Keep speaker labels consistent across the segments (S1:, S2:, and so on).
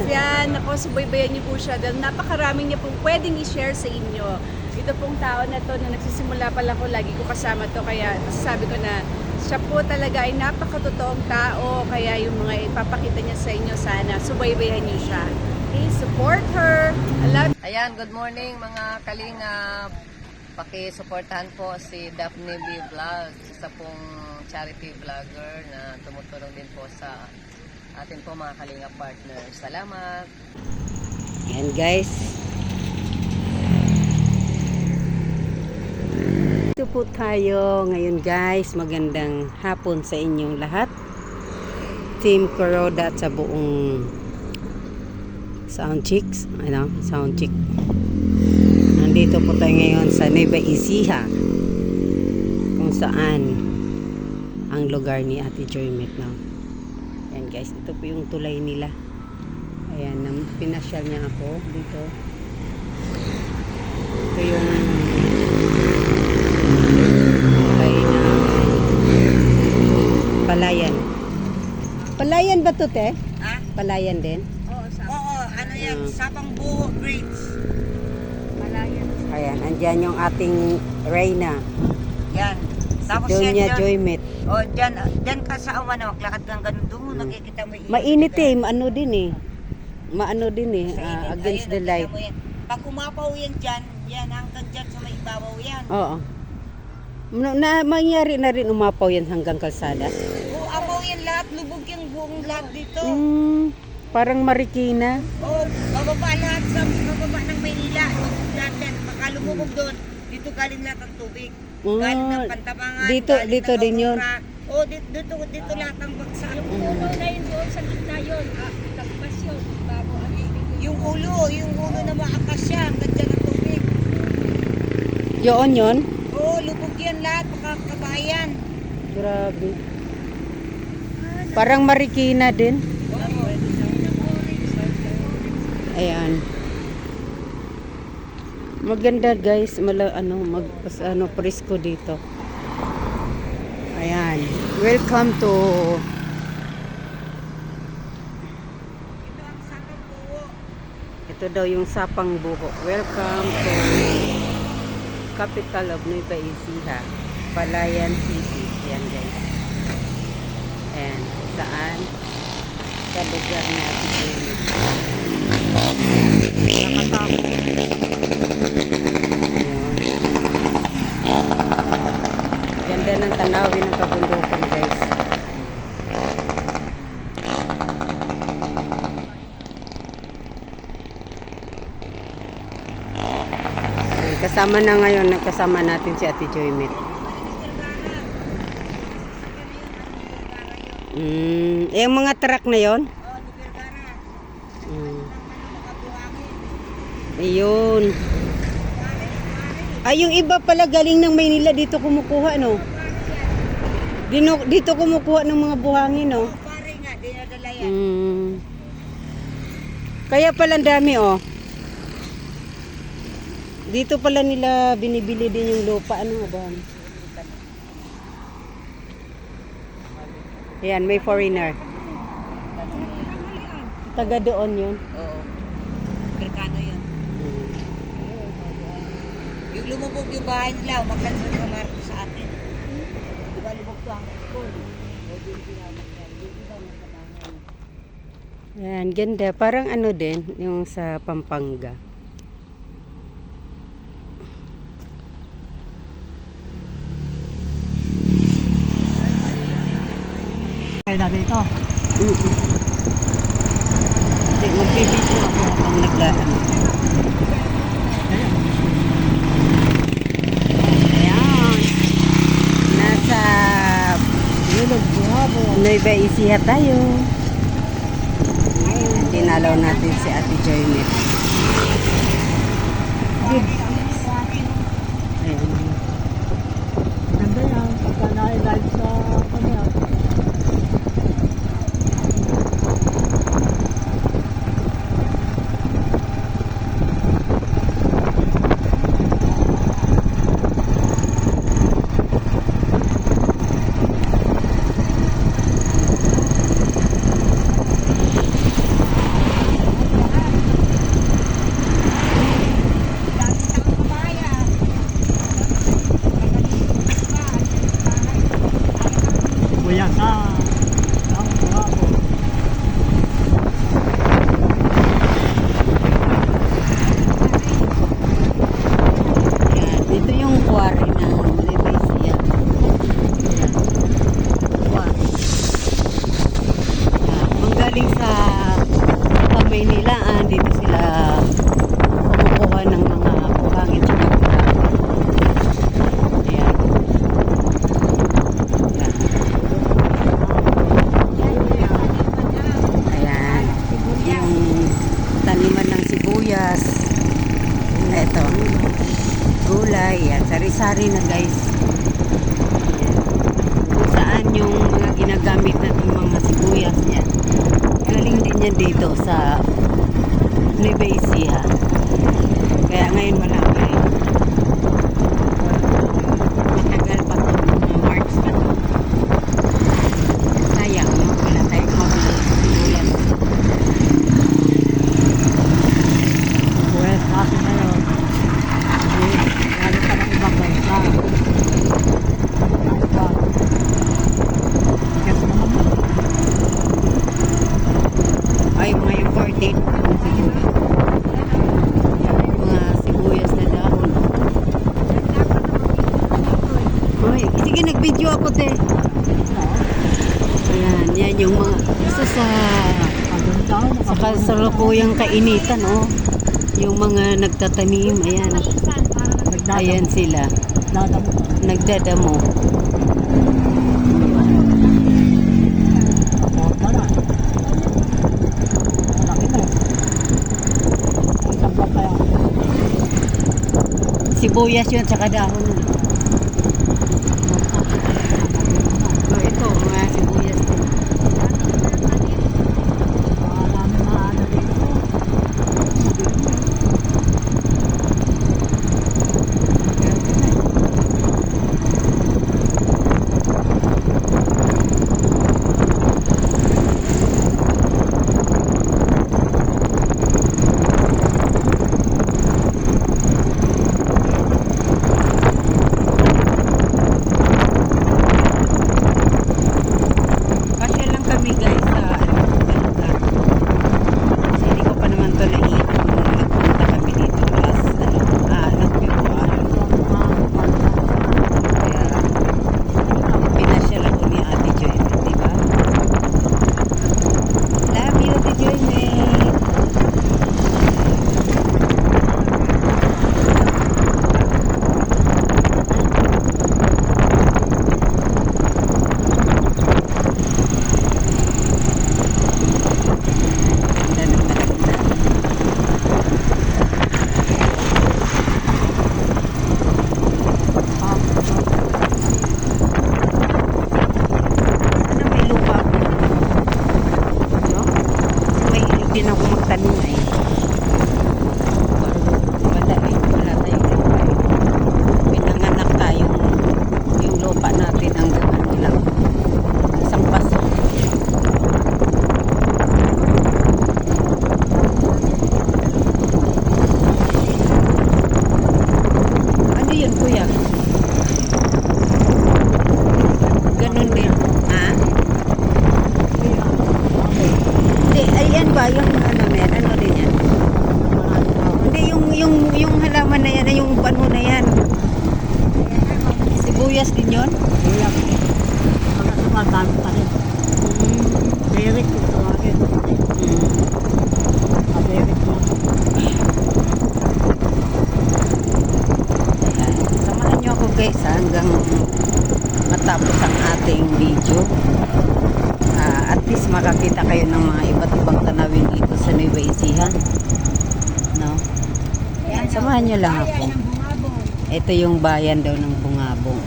S1: yan. Ako, subaybayan niyo po siya dahil napakaraming niya pong pwedeng i-share sa inyo. Ito pong tao na to, na nagsisimula pa lang ko, lagi ko kasama to. Kaya masasabi ko na siya po talaga ay napakatotoong tao. Kaya yung mga ipapakita niya sa inyo, sana subaybayan niyo siya. Okay, support her. I love.
S2: Ayan, good morning mga kalingap. Paki-suportahan po si Daphne B. Vlog, isa pong charity vlogger na tumutulong din po sa atin po mga kalingap partners. Salamat!
S3: Ayan guys. Ito po tayo ngayon guys. Magandang hapon sa inyong lahat. Team Kuroda at sa buong Sound Chicks. Sound Chick. Nandito po tayo ngayon sa Nueva Ecija, kung saan ang lugar ni Ate Joymet, no? Ayan guys, ito po yung tulay nila. Ayan, pinasyal niya ako dito. Ito yung tulay na Palayan. Palayan ba to, te?
S2: Ha?
S3: Palayan din?
S2: Oo, ano yan? Sapang Buho Bridge.
S3: Ayan, andyan yung ating Reyna.
S2: Yan. Tapos
S3: Donya Joymet.
S2: O, dyan ka sa awan na maglakad kang ganun doon. Nakikita mo
S3: Mainit eh, maano din eh. Maano din eh, against the light.
S2: Pag umapaw yan dyan, yan hanggang dyan sa may ibabaw yan.
S3: Oo. Mangyari na rin umapaw yan hanggang kalsada.
S2: O, apaw yan lahat. Lubog yung buong lahat dito.
S3: Parang Marikina.
S2: O, bababa lahat sa bababa ng Maynila. Lubog lahat yan. Makalumubog doon. Dito galing lahat ang tubig. Galing ng Pantabangan.
S3: Dito din yun.
S2: O, dito lahat ang bagsak.
S1: Yung ulo na yun doon sa gitna yun. Lagpas yun. Bago ano.
S2: Yung ulo na maakas siya. Hanggang dyan ang tubig.
S3: Yun.
S2: Oo, lubog yan lahat. Makakabayan.
S3: Grabe. Parang Marikina din. Ayan. Maganda guys, presko dito. Ayan. Welcome to Ito daw yung Sapang Buho. Welcome to capital of Nueva Ecija, Palayan City. Ayan guys. Ayan. Saan? Sa lugar natin. Nakatapos. Ganda ng tanawin ng kabundukan guys. Kasama na ngayon, nagkasama natin si Ate Joymet. Yung mga truck na yon. Ayun. Ay, yung iba pala galing ng Maynila dito kumukuha, no? Dito kumukuha ng mga buhangin, no?
S2: Pare nga, dinadala yan.
S3: Kaya pala ang dami, oh. Dito pala nila binibili din yung lupa. Ano ba? Ayan, may foreigner. Taga doon yun.
S2: Oo. Amerikano yun. Yung lumubog yung bahay nila, maglansan ka marito sa atin. Diba lumubog to ang school?
S3: Ayan, ganda. Parang ano din, yung sa Pampanga.
S2: Kaya natin ito.
S3: Hindi, magbibidyo ako habang naglaan. Ayan. Nasa Nueva Ecija tayo. Tinalaw natin si Ate Joymet. Ayan.
S2: Ganda yan. Pagka na-live sa kanya.
S3: dito sila kumukuha ng mga buhangin tsaka gulay. Ayan. Ayan. Yung taniman ng sibuyas. Ito. Gulay. Yan. Sari-sari na guys. Kung saan yung mga ginagamit natin mga sibuyas yan. Galing din yan dito sa Nueva Ecija. Kaya ngayon marami. Matagal pa to. March pa to. Sayang, no? Wala tayong mag-sibuyas.
S4: Well, kasi ngayon, lalo pa ng ibang bansa. Iba. Kasi naman,
S3: Ay, mga imported. Mga sibuyas na dahon. Uy, sige, nag-video ako, te. Ayan, yan yung mga isa sa sa kasalukuyang kainitan, oh. Yung mga nagtatanim, ayan. Ayan sila. Nagdadamo. Sibuyas yun, tsaka dahon. Oh, ito, mga sibuyas din. Pasya lang kami guys sa lugar. Kasi hindi ko pa naman to naiinom nung nagpunta kami dito last February. Kaya pinasya lang ko ni Ate Joyme, di ba? Love you, Ate Joyme. Ganda ng kalagyan. Ano, may lupa ako. No? Kasi may hilig din ako magtanim eh. Wala eh. Wala tayong lupa eh. Pinanganak tayong yung lupa natin hanggang ano lang. Isang paso. Ano yun, kuya? Ganun din. Ha? Hindi, ayan ba? Yung ano men? Ano din yan? Hindi, yung halaman na yan, yung ano na yan. Sibuyas din yun?
S4: Derek yung tawagin. Derek mo.
S3: Ayan. Samahan nyo ako guys hanggang matapos ang ating video. At least makakita kayo ng mga iba't ibang tanawin dito sa Nueva Ecija. No? Samahan nyo lang ako. Ito yung bayan daw ng Bungabong.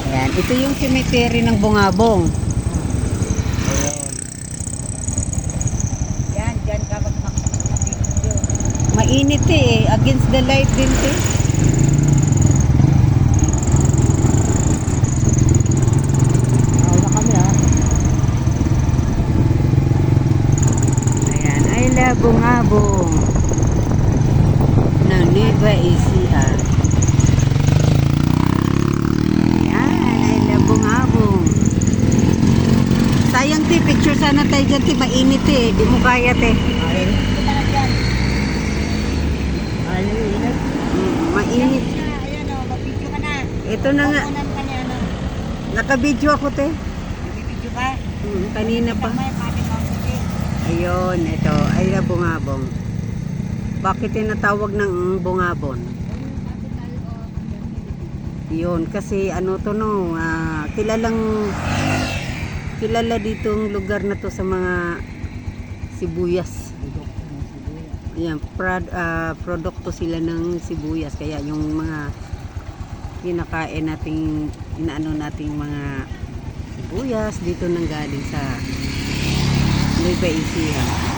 S3: Ayan. Ito yung cemetery ng Bungabong. Ayun.
S4: Yan, dyan ka mag-video.
S3: Mainit eh. Against the light din eh.
S4: Wala kami ha.
S3: Ayan. I love Bungabong. Ng Nueva Ecija. Ayan. I love Bungabong. Sayang ti. Picture sana tayo dyan ti. Mainit eh. Di mo kaya te.
S4: Ayun. Kita na dyan. Ayun.
S3: Mainit.
S4: Ayan o, mag-video ka na.
S3: Ito na nga.
S4: Kukunan ka niya, ano.
S3: Nakabidyo ako te.
S4: Nag-video ka.
S3: Kanina pa.
S4: Tama yung pati mo. Sige.
S3: Ayun, ito. Ay na bungabong. Bakit tinatawag ng bungabon? Yun, kasi ano to no, kilala ditong lugar na to sa mga sibuyas. Yan, produkto sila ng sibuyas. Kaya yung mga kinakain nating, inaano nating mga sibuyas dito nang galing sa Nueva Ecija.